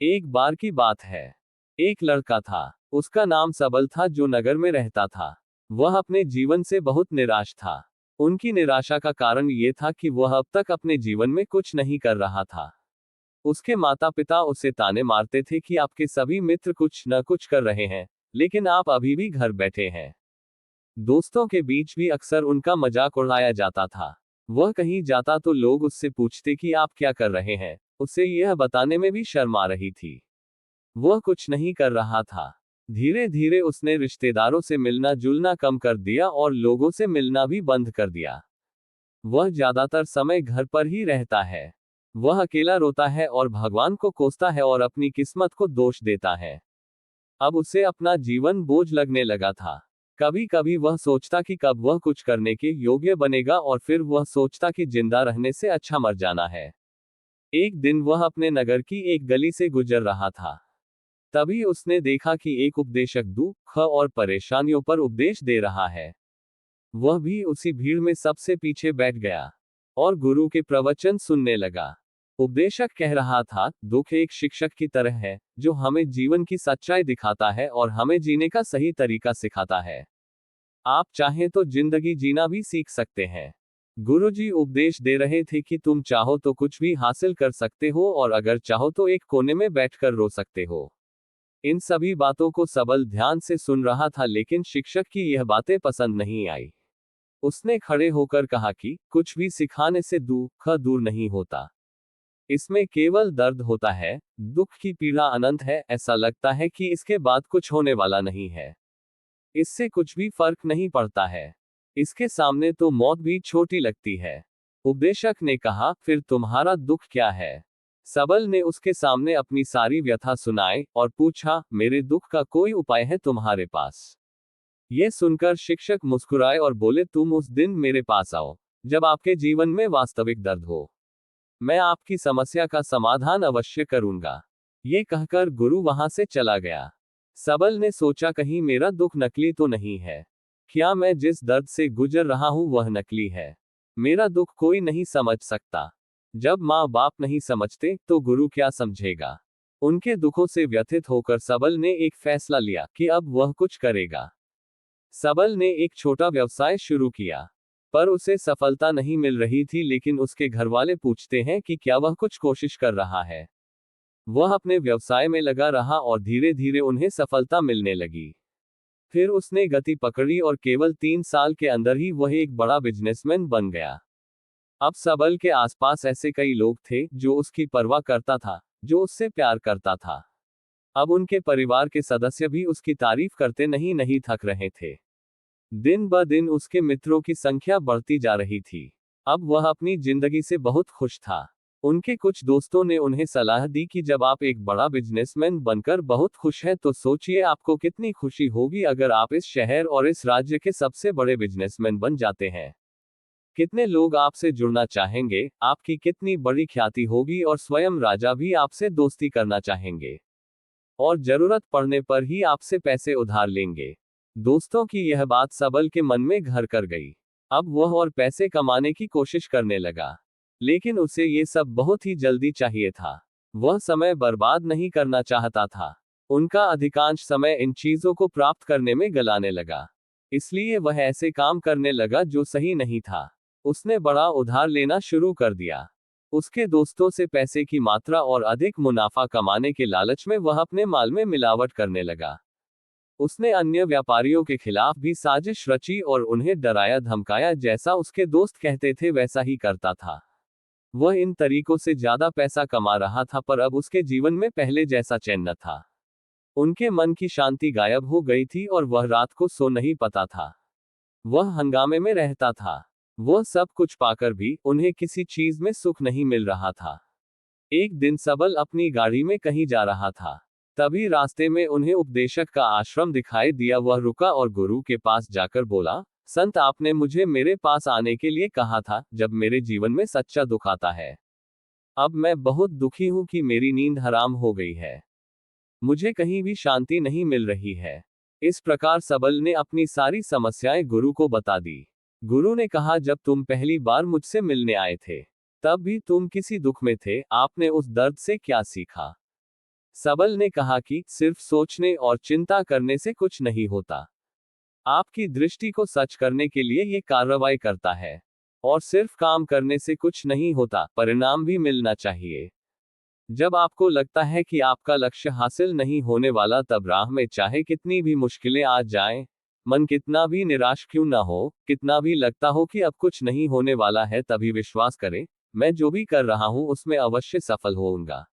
एक बार की बात है। एक लड़का था। उसका नाम सबल था, जो नगर में रहता था। वह अपने जीवन से बहुत निराश था। उनकी निराशा का कारण ये था कि वह अब तक अपने जीवन में कुछ नहीं कर रहा था। उसके माता पिता उसे ताने मारते थे कि आपके सभी मित्र कुछ न कुछ कर रहे हैं, लेकिन आप अभी भी घर बैठे हैं। दोस्तों के बीच भी अक्सर उनका मजाक उड़ाया जाता था। वह कहीं जाता तो लोग उससे पूछते कि आप क्या कर रहे हैं। उसे यह बताने में भी शर्म आ रही थी। वह कुछ नहीं कर रहा था। धीरे धीरे उसने रिश्तेदारों से मिलना जुलना कम कर दिया और लोगों से मिलना भी बंद कर दिया। वह ज्यादातर समय घर पर ही रहता है। वह अकेला रोता है और भगवान को कोसता है और अपनी किस्मत को दोष देता है। अब उसे अपना जीवन बोझ लगने लगा था। कभी कभी वह सोचता कि कब वह कुछ करने के योग्य बनेगा, और फिर वह सोचता कि जिंदा रहने से अच्छा मर जाना है। एक दिन वह अपने नगर की एक गली से गुजर रहा था। तभी उसने देखा कि एक उपदेशक दुख और परेशानियों पर उपदेश दे रहा है। वह भी उसी भीड़ में सबसे पीछे बैठ गया और गुरु के प्रवचन सुनने लगा। उपदेशक कह रहा था, दुख एक शिक्षक की तरह है, जो हमें जीवन की सच्चाई दिखाता है और हमें जीने का सही तरीका सिखाता है। आप चाहें तो जिंदगी जीना भी सीख सकते हैं। गुरुजी उपदेश दे रहे थे कि तुम चाहो तो कुछ भी हासिल कर सकते हो, और अगर चाहो तो एक कोने में बैठकर रो सकते हो। इन सभी बातों को सबल ध्यान से सुन रहा था, लेकिन शिक्षक की यह बातें पसंद नहीं आई। उसने खड़े होकर कहा कि कुछ भी सिखाने से दुख दूर नहीं होता। इसमें केवल दर्द होता है। दुख की पीड़ा अनंत है, ऐसा लगता है कि इसके बाद कुछ होने वाला नहीं है। इससे कुछ भी फर्क नहीं पड़ता है। इसके सामने तो मौत भी छोटी लगती है। उपदेशक ने कहा, फिर तुम्हारा दुख क्या है? सबल ने उसके सामने अपनी सारी व्यथा सुनाई और पूछा, मेरे दुख का कोई उपाय है तुम्हारे पास? ये सुनकर शिक्षक मुस्कुराए और बोले, तुम उस दिन मेरे पास आओ जब आपके जीवन में वास्तविक दर्द हो। मैं आपकी समस्या का समाधान अवश्य करूंगा। ये कहकर गुरु वहां से चला गया। सबल ने सोचा, कहीं मेरा दुख नकली तो नहीं है? क्या मैं जिस दर्द से गुजर रहा हूं वह नकली है? मेरा दुख कोई नहीं समझ सकता। जब माँ बाप नहीं समझते तो गुरु क्या समझेगा? उनके दुखों से व्यथित होकर सबल ने एक फैसला लिया कि अब वह कुछ करेगा। सबल ने एक छोटा व्यवसाय शुरू किया, पर उसे सफलता नहीं मिल रही थी, लेकिन उसके घरवाले पूछते हैं कि क्या वह कुछ कोशिश कर रहा है। वह अपने व्यवसाय में लगा रहा और धीरे धीरे उन्हें सफलता मिलने लगी। फिर उसने गति पकड़ी और केवल 3 साल के अंदर ही वह एक बड़ा बिजनेसमैन बन गया। अब सबल के आसपास ऐसे कई लोग थे जो उसकी परवाह करता था, जो उससे प्यार करता था। अब उनके परिवार के सदस्य भी उसकी तारीफ करते नहीं नहीं थक रहे थे। दिन ब दिन उसके मित्रों की संख्या बढ़ती जा रही थी। अब वह अपनी जिंदगी से बहुत खुश था। उनके कुछ दोस्तों ने उन्हें सलाह दी कि जब आप एक बड़ा बिजनेसमैन बनकर बहुत खुश हैं, तो सोचिए आपको कितनी खुशी होगी अगर आप इस शहर और इस राज्य के सबसे बड़े बिजनेसमैन बन जाते हैं। कितने लोग आपसे जुड़ना चाहेंगे, आपकी कितनी बड़ी ख्याति होगी, और स्वयं राजा भी आपसे दोस्ती करना चाहेंगे। और जरूरत पड़ने पर ही आपसे पैसे उधार लेंगे। दोस्तों की यह बात सबल के मन में घर कर गई। अब वह और पैसे कमाने की कोशिश करने लगा, लेकिन उसे ये सब बहुत ही जल्दी चाहिए था। वह समय बर्बाद नहीं करना चाहता था। उनका अधिकांश समय इन चीजों को प्राप्त करने में गलाने लगा। इसलिए वह ऐसे काम करने लगा जो सही नहीं था। उसने बड़ा उधार लेना शुरू कर दिया। उसके दोस्तों से पैसे की मात्रा और अधिक मुनाफा कमाने के लालच में वह अपने माल में मिलावट करने लगा। उसने अन्य व्यापारियों के खिलाफ भी साजिश रची और उन्हें डराया धमकाया, जैसा उसके दोस्त कहते थे वैसा ही करता था। वह इन तरीकों से ज्यादा पैसा कमा रहा था, पर अब उसके जीवन में पहले जैसा चैन न था। उनके मन की शांति गायब हो गई थी और वह रात को सो नहीं पाता था। वह हंगामे में रहता था। वह सब कुछ पाकर भी उन्हें किसी चीज में सुख नहीं मिल रहा था। एक दिन सबल अपनी गाड़ी में कहीं जा रहा था। तभी रास्ते में उन्हें उपदेशक का आश्रम दिखाई दिया। वह रुका और गुरु के पास जाकर बोला, संत, आपने मुझे मेरे पास आने के लिए कहा था जब मेरे जीवन में सच्चा दुख आता है। अब मैं बहुत दुखी हूं कि मेरी नींद हराम हो गई है। मुझे कहीं भी शांति नहीं मिल रही है। इस प्रकार सबल ने अपनी सारी समस्याएं गुरु को बता दी। गुरु ने कहा, जब तुम पहली बार मुझसे मिलने आए थे, तब भी तुम किसी दुख में थे। आपने उस दर्द से क्या सीखा? सबल ने कहा कि सिर्फ सोचने और चिंता करने से कुछ नहीं होता। आपकी दृष्टि को सच करने के लिए ये कार्रवाई करता है। और सिर्फ काम करने से कुछ नहीं होता, परिणाम भी मिलना चाहिए। जब आपको लगता है कि आपका लक्ष्य हासिल नहीं होने वाला, तब राह में चाहे कितनी भी मुश्किलें आ जाएं, मन कितना भी निराश क्यों ना हो, कितना भी लगता हो कि अब कुछ नहीं होने वाला है, तभी विश्वास करें, मैं जो भी कर रहा हूं उसमें अवश्य सफल होऊंगा।